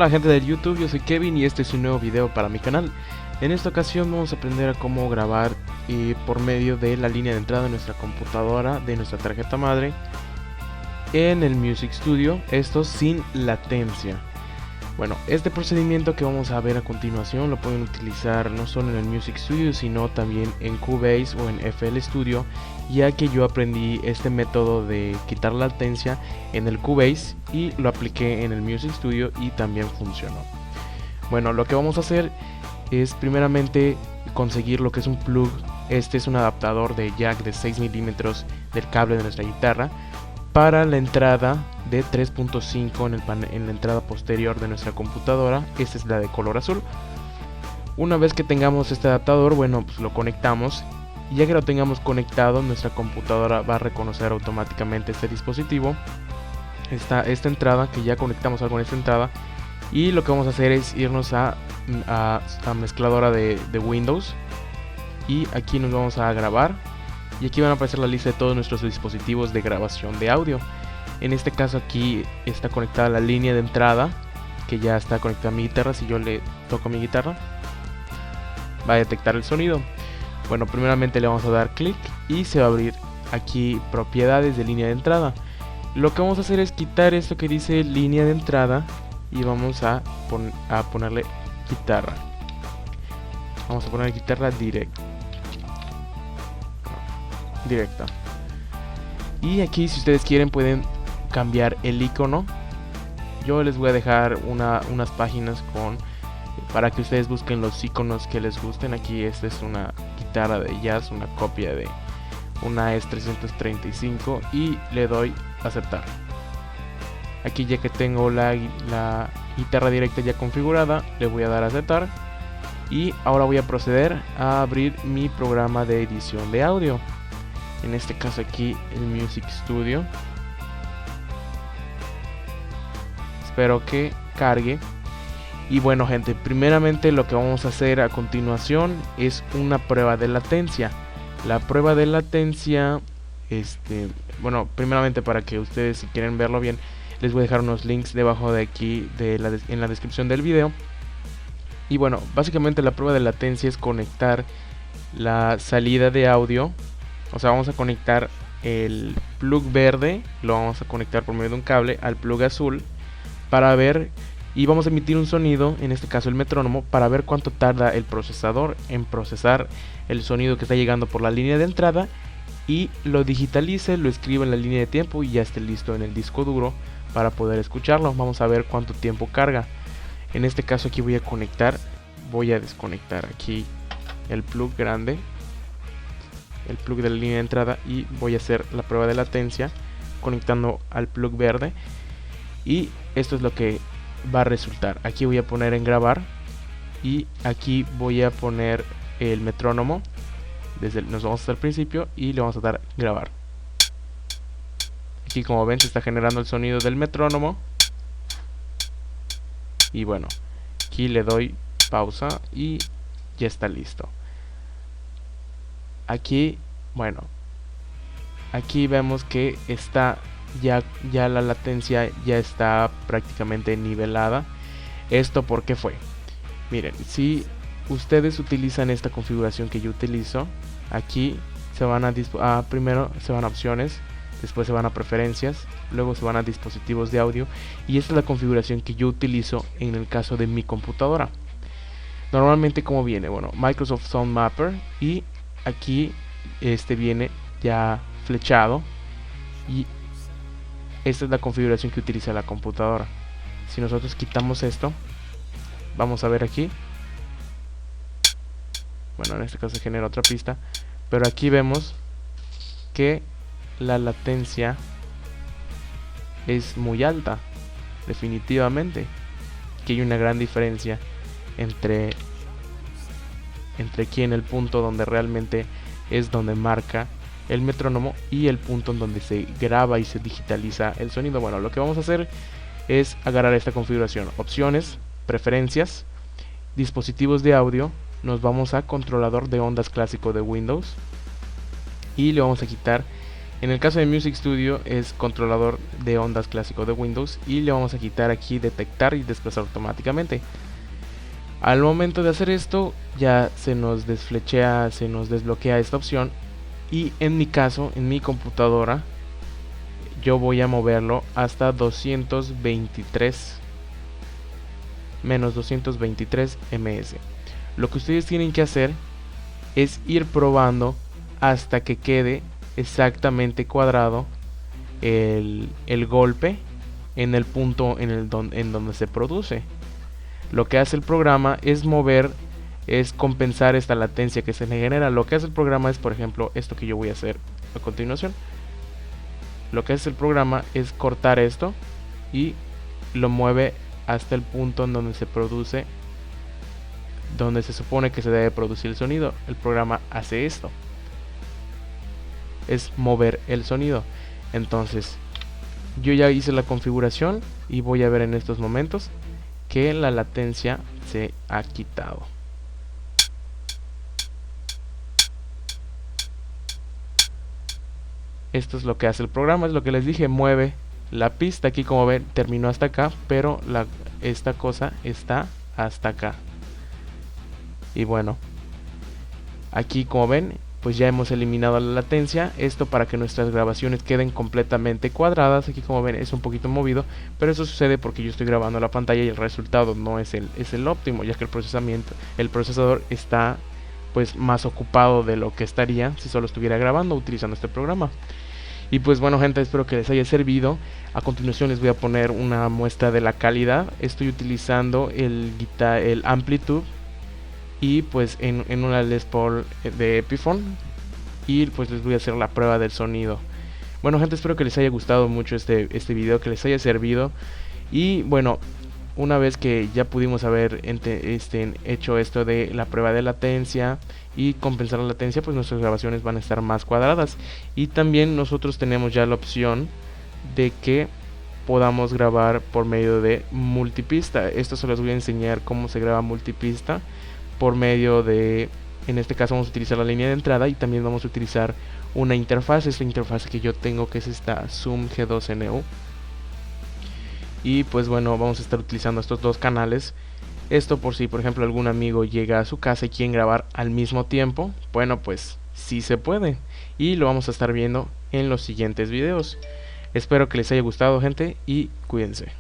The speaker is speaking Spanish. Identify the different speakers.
Speaker 1: Hola gente de YouTube, yo soy Kevin y este es un nuevo video para mi canal. En esta ocasión vamos a aprender a cómo grabar por medio de la línea de entrada de nuestra computadora, de nuestra tarjeta madre, en el Music Studio, esto sin latencia. Bueno, este procedimiento que vamos a ver a continuación lo pueden utilizar no solo en el Music Studio, sino también en Cubase o en FL Studio, ya que yo aprendí este método de quitar la latencia en el Cubase y lo apliqué en el Music Studio y también funcionó. Bueno, lo que vamos a hacer es primeramente conseguir lo que es un plug. Este es un adaptador de jack de 6 milímetros del cable de nuestra guitarra para la entrada de 3.5 en la entrada posterior de nuestra computadora. Esta es la de color azul. Una vez que tengamos este adaptador, bueno, pues lo conectamos, y ya que lo tengamos conectado, nuestra computadora va a reconocer automáticamente este dispositivo, esta entrada, que ya conectamos algo en esta entrada, y lo que vamos a hacer es irnos a mezcladora de Windows, y aquí nos vamos a grabar. Y aquí van a aparecer la lista de todos nuestros dispositivos de grabación de audio. En este caso aquí está conectada la línea de entrada, que ya está conectada a mi guitarra. Si yo le toco a mi guitarra, va a detectar el sonido. Bueno, primeramente le vamos a dar clic y se va a abrir aquí propiedades de línea de entrada. Lo que vamos a hacer es quitar esto que dice línea de entrada y vamos a ponerle guitarra. Vamos a poner guitarra directa. Y aquí, si ustedes quieren, pueden cambiar el icono. Yo les voy a dejar unas páginas para que ustedes busquen los iconos que les gusten. Aquí esta es una guitarra de jazz, una copia de una S335, y le doy aceptar. Aquí, ya que tengo la guitarra directa ya configurada, le voy a dar a aceptar. Y ahora voy a proceder a abrir mi programa de edición de audio. En este caso aquí el Music Studio. Espero que cargue. Y bueno gente, primeramente lo que vamos a hacer a continuación es una prueba de latencia. La prueba de latencia, bueno, primeramente, para que ustedes, si quieren verlo bien, les voy a dejar unos links debajo de aquí en la descripción del video. Y bueno, básicamente la prueba de latencia es conectar la salida de audio. O sea, vamos a conectar el plug verde, lo vamos a conectar por medio de un cable al plug azul para ver, y vamos a emitir un sonido, en este caso el metrónomo, para ver cuánto tarda el procesador en procesar el sonido que está llegando por la línea de entrada, y lo digitalice, lo escriba en la línea de tiempo y ya esté listo en el disco duro para poder escucharlo. Vamos a ver cuánto tiempo carga. En este caso aquí voy a desconectar aquí el plug grande, el plug de la línea de entrada, y voy a hacer la prueba de latencia conectando al plug verde, y esto es lo que va a resultar. Aquí voy a poner en grabar y aquí voy a poner el metrónomo. Nos vamos hasta el principio y le vamos a dar grabar. Aquí, como ven, se está generando el sonido del metrónomo. Y bueno, aquí le doy pausa y ya está listo. Aquí, bueno, aquí vemos que está ya la latencia ya está prácticamente nivelada. ¿Esto por qué fue? Miren, si ustedes utilizan esta configuración que yo utilizo, aquí se van primero se van a opciones, después se van a preferencias, luego se van a dispositivos de audio, y esta es la configuración que yo utilizo en el caso de mi computadora. Normalmente, como viene, bueno, Microsoft Sound Mapper, y aquí viene ya flechado, y esta es la configuración que utiliza la computadora. Si nosotros quitamos esto, vamos a ver aquí, bueno, en este caso se genera otra pista, pero aquí vemos que la latencia es muy alta, definitivamente. Aquí hay una gran diferencia entre aquí en el punto donde realmente es donde marca el metrónomo y el punto en donde se graba y se digitaliza el sonido. Bueno, lo que vamos a hacer es agarrar esta configuración, opciones, preferencias, dispositivos de audio, nos vamos a controlador de ondas clásico de Windows y le vamos a quitar En el caso de Music Studio es controlador de ondas clásico de Windows y le vamos a quitar aquí detectar y desplazar automáticamente. Al momento de hacer esto ya se nos desflechea, se nos desbloquea esta opción, y en mi caso, en mi computadora, yo voy a moverlo hasta 223 menos 223 ms. Lo que ustedes tienen que hacer es ir probando hasta que quede exactamente cuadrado el golpe en el punto en donde se produce. Lo que hace el programa es es compensar esta latencia que se le genera. Lo que hace el programa es, por ejemplo, esto que yo voy a hacer a continuación. Lo que hace el programa es cortar esto y lo mueve hasta el punto en donde se produce, donde se supone que se debe producir el sonido. El programa hace esto, es mover el sonido. Entonces yo ya hice la configuración y voy a ver en estos momentos que la latencia se ha quitado. Esto es lo que hace el programa, es lo que les dije, mueve la pista. Aquí como ven terminó hasta acá, pero esta cosa está hasta acá. Y bueno, aquí como ven pues ya hemos eliminado la latencia. Esto para que nuestras grabaciones queden completamente cuadradas. Aquí como ven es un poquito movido, pero eso sucede porque yo estoy grabando la pantalla y el resultado no es el óptimo, ya que el procesador está pues más ocupado de lo que estaría si solo estuviera grabando utilizando este programa. Y pues bueno gente, espero que les haya servido. A continuación les voy a poner una muestra de la calidad. Estoy utilizando el Amplitude y pues en una Les Paul de Epiphone, y pues les voy a hacer la prueba del sonido. Bueno gente, espero que les haya gustado mucho este video, que les haya servido. Y bueno, una vez que ya pudimos haber hecho esto de la prueba de latencia y compensar la latencia, pues nuestras grabaciones van a estar más cuadradas. Y también nosotros tenemos ya la opción de que podamos grabar por medio de multipista. Esto se los voy a enseñar cómo se graba multipista por medio de, en este caso vamos a utilizar la línea de entrada y también vamos a utilizar una interfaz. Esta interfaz que yo tengo, que es esta Zoom G2NU. Y pues bueno, vamos a estar utilizando estos dos canales. Esto por si por ejemplo algún amigo llega a su casa y quiere grabar al mismo tiempo, bueno pues sí se puede, y lo vamos a estar viendo en los siguientes videos. Espero que les haya gustado gente y cuídense.